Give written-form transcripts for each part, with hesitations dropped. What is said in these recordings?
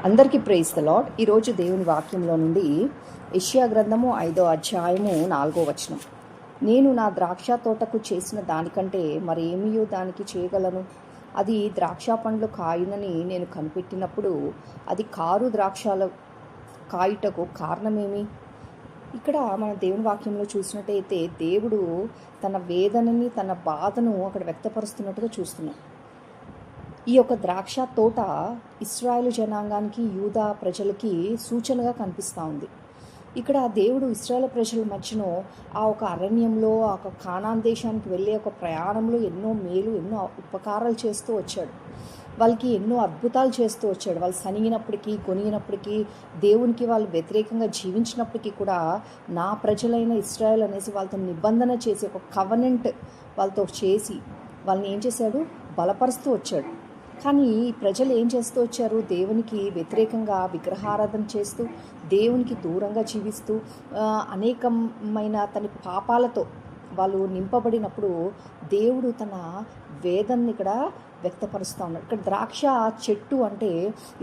అందరికీ praise the lord. ఈరోజు దేవుని వాక్యంలో నుండి యెషయా గ్రంథము 5వ అధ్యాయము 4వ వచనం. నేను నా ద్రాక్ష తోటకు చేసిన దానికంటే మరేమియో దానికి చేయగలను. అది ద్రాక్ష పండ్లు కాయునని నేను కనిపెట్టినప్పుడు అది కారు ద్రాక్షల కాయుటకు కారణమేమి? ఇక్కడ మన దేవుని వాక్యంలో చూసినట్టయితే దేవుడు తన వేదనని, తన బాధను అక్కడ వ్యక్తపరుస్తున్నట్టుగా చూస్తున్నాం. ఈ యొక్క ద్రాక్ష తోట ఇశ్రాయేలు జనాంగానికి, యూదా ప్రజలకి సూచనగా కనిపిస్తూ ఉంది. ఇక్కడ దేవుడు ఇశ్రాయేలు ప్రజల మధ్యలో ఆ ఒక అరణ్యంలో, ఆ ఒక కానాన్ దేశానికి వెళ్ళే ఒక ప్రయాణంలో ఎన్నో మేలు, ఎన్నో ఉపకారాలు చేస్తూ వచ్చాడు. వాళ్ళకి ఎన్నో అద్భుతాలు చేస్తూ వచ్చాడు. వాళ్ళు సనిగినప్పటికీ, కొనిగినప్పటికీ, దేవునికి వాళ్ళు వ్యతిరేకంగా జీవించినప్పటికీ కూడా నా ప్రజలైన ఇశ్రాయేల్ అనేసి వాళ్ళతో నిబంధన చేసి, ఒక కవనెంట్ వాళ్ళతో చేసి వాళ్ళని ఏం చేశాడు? బలపరుస్తూ వచ్చాడు. కానీ ఈ ప్రజలు ఏం చేస్తూ వచ్చారు? దేవునికి వ్యతిరేకంగా విగ్రహారాధన చేస్తూ, దేవునికి దూరంగా జీవిస్తూ, అనేకమైన తన పాపాలతో వాళ్ళు నింపబడినప్పుడు దేవుడు తన వేదనని ఇక్కడ వ్యక్తపరుస్తూ ఉన్నాడు. ఇక్కడ ద్రాక్ష చెట్టు అంటే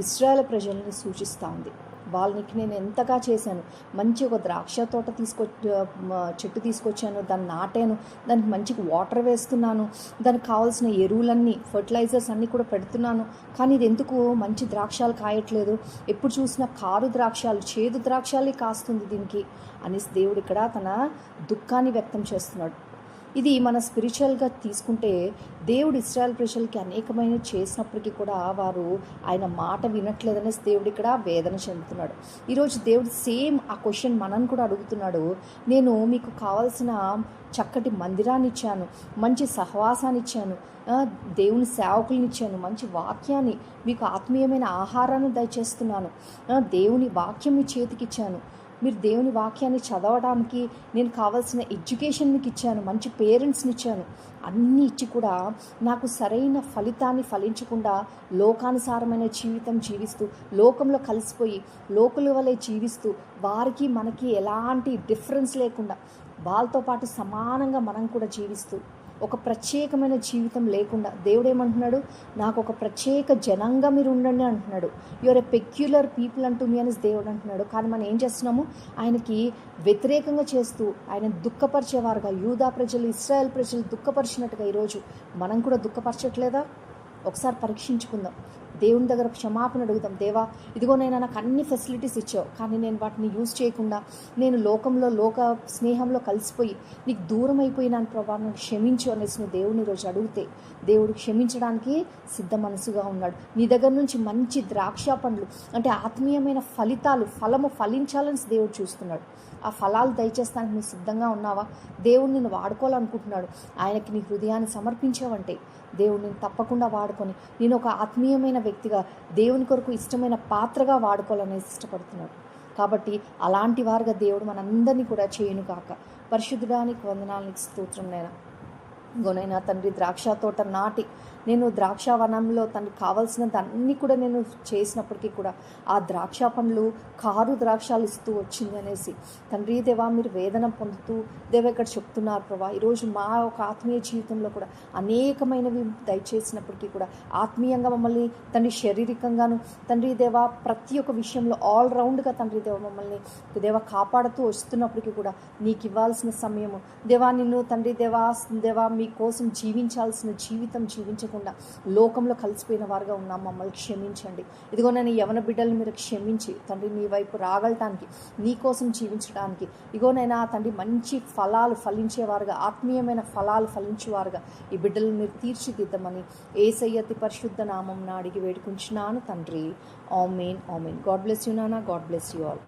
ఇశ్రాయేలు ప్రజల్ని సూచిస్తూ ఉంది. వాళ్ళకి నేను ఎంతగా చేశాను, మంచి ఒక ద్రాక్ష తోట చెట్టు తీసుకొచ్చాను, దాన్ని నాటాను, దానికి మంచిగా వాటర్ వేస్తున్నాను, దానికి కావాల్సిన ఎరువులన్నీ, ఫర్టిలైజర్స్ అన్నీ కూడా పెడుతున్నాను. కానీ ఇది ఎందుకు మంచి ద్రాక్షాలు కాయట్లేదు? ఎప్పుడు చూసినా కారు ద్రాక్షాలు, చేదు ద్రాక్షాలే కాస్తుంది దీనికి అనేసి దేవుడు ఇక్కడ తన దుఃఖాన్ని వ్యక్తం చేస్తున్నాడు. ఇది మన స్పిరిచువల్గా తీసుకుంటే దేవుడు ఇశ్రాయేల్ ప్రజలకి అనేకమైన చేసినప్పటికీ కూడా వారు ఆయన మాట వినట్లేదనేసి దేవుడు ఇక్కడ వేదన చెందుతున్నాడు. ఈరోజు దేవుడు సేమ్ ఆ క్వశ్చన్ మనని కూడా అడుగుతున్నాడు. నేను మీకు కావాల్సిన చక్కటి మందిరాన్ని ఇచ్చాను, మంచి సహవాసాన్ని ఇచ్చాను, దేవుని సేవకుల్ని ఇచ్చాను, మంచి వాక్యాన్ని, మీకు ఆత్మీయమైన ఆహారాన్ని దయచేస్తున్నాను, దేవుని వాక్యం మీ చేతికి ఇచ్చాను, మీరు దేవుని వాక్యాన్ని చదవడానికి నేను కావాల్సిన ఎడ్యుకేషన్ మీకు ఇచ్చాను, మంచి పేరెంట్స్ని ఇచ్చాను, అన్నీ ఇచ్చి కూడా నాకు సరైన ఫలితాన్ని ఫలించకుండా లోకానుసారమైన జీవితం జీవిస్తూ, లోకంలో కలిసిపోయి లోకుల వలె జీవిస్తూ, వారికి మనకి ఎలాంటి డిఫరెన్స్ లేకుండా వాళ్ళతో పాటు సమానంగా మనం కూడా జీవిస్తూ, ఒక ప్రత్యేకమైన జీవితం లేకుండా దేవుడు ఏమంటున్నాడు? నాకు ఒక ప్రత్యేక జనంగా మీరు ఉండండి అంటున్నాడు. యువర్ ఎ పెక్యులర్ పీపుల్ అంటూ మీ అనేసి దేవుడు అంటున్నాడు. కానీ మనం ఏం చేస్తున్నాము? ఆయనకి వ్యతిరేకంగా చేస్తూ, ఆయన దుఃఖపరిచేవారుగా, యూదా ప్రజలు, ఇశ్రాయేల్ ప్రజలు దుఃఖపరిచినట్టుగా ఈరోజు మనం కూడా దుఃఖపరచట్లేదా? ఒకసారి పరీక్షించుకుందాం. దేవుని దగ్గర క్షమాపణ అడుగుదాం. దేవా, ఇదిగోనైనా నాకు అన్ని ఫెసిలిటీస్ ఇచ్చావు, కానీ నేను వాటిని యూజ్ చేయకుండా నేను లోక స్నేహంలో కలిసిపోయి నీకు దూరం అయిపోయినాను ప్రభా, నన్ను క్షమించు అనేసి నువ్వు దేవుని రోజు అడిగితే దేవుడు క్షమించడానికి సిద్ధ మనసుగా ఉన్నాడు. నీ దగ్గర నుంచి మంచి ద్రాక్ష పండ్లు అంటే ఆత్మీయమైన ఫలము ఫలించాలని దేవుడు చూస్తున్నాడు. ఆ ఫలాలు దయచేస్తానికి నువ్వు సిద్ధంగా ఉన్నావా? దేవుడు నిన్ను వాడుకోవాలనుకుంటున్నాడు. ఆయనకి నీ హృదయాన్ని సమర్పించావంటే దేవుడు నేను తప్పకుండా వాడుకొని నేను ఒక ఆత్మీయమైన వ్యక్తిగా, దేవుని కొరకు ఇష్టమైన పాత్రగా వాడుకోవాలనేసి ఇష్టపడుతున్నాడు. కాబట్టి అలాంటి వారుగా దేవుడు మనందరినీ కూడా చేయను కాక. పరిశుద్ధుడానికి వందనాలకు స్తోత్రం. గొనైనా తండ్రి ద్రాక్ష తోట నాటి నేను ద్రాక్షావనంలో తనకి కావాల్సినంత అన్నీ కూడా నేను చేసినప్పటికీ కూడా ఆ ద్రాక్ష పండ్లు కారు ద్రాక్షాలు ఇస్తూ వచ్చింది అనేసి తండ్రి దేవా మీరు వేదన పొందుతూ దేవా ఇక్కడ చెప్తున్నారు ప్రభా. ఈరోజు మా ఒక ఆత్మీయ జీవితంలో కూడా అనేకమైనవి దయచేసినప్పటికీ కూడా ఆత్మీయంగా మమ్మల్ని తండ్రి శారీరకంగాను తండ్రి దేవా ప్రతి ఒక్క విషయంలో ఆల్రౌండ్గా తండ్రి దేవ మమ్మల్ని దేవా కాపాడుతూ వస్తున్నప్పటికీ కూడా నీకు ఇవ్వాల్సిన సమయము దేవా, నిన్ను తండ్రి దేవా మీకోసం జీవించాల్సిన జీవితం జీవించకుండా లోకంలో కలిసిపోయిన వారుగా ఉన్నాం. మమ్మల్ని క్షమించండి. ఇదిగో నేను యవన బిడ్డలు మీరు క్షమించి తండ్రి నీ వైపు రాగలటానికి, నీ కోసం జీవించడానికి ఇగోనైనా తండ్రి మంచి ఫలాలు ఫలించేవారుగా, ఆత్మీయమైన ఫలాలు ఫలించేవారుగా ఈ బిడ్డలను మీరు తీర్చిదిద్దమని యేసయ్య అతి పరిశుద్ధ నామం అడిగి వేడుకుంటున్నాను తండ్రి. ఆమేన్, ఆమేన్. గాడ్ బ్లెస్ యూ నాన్న. God bless you all.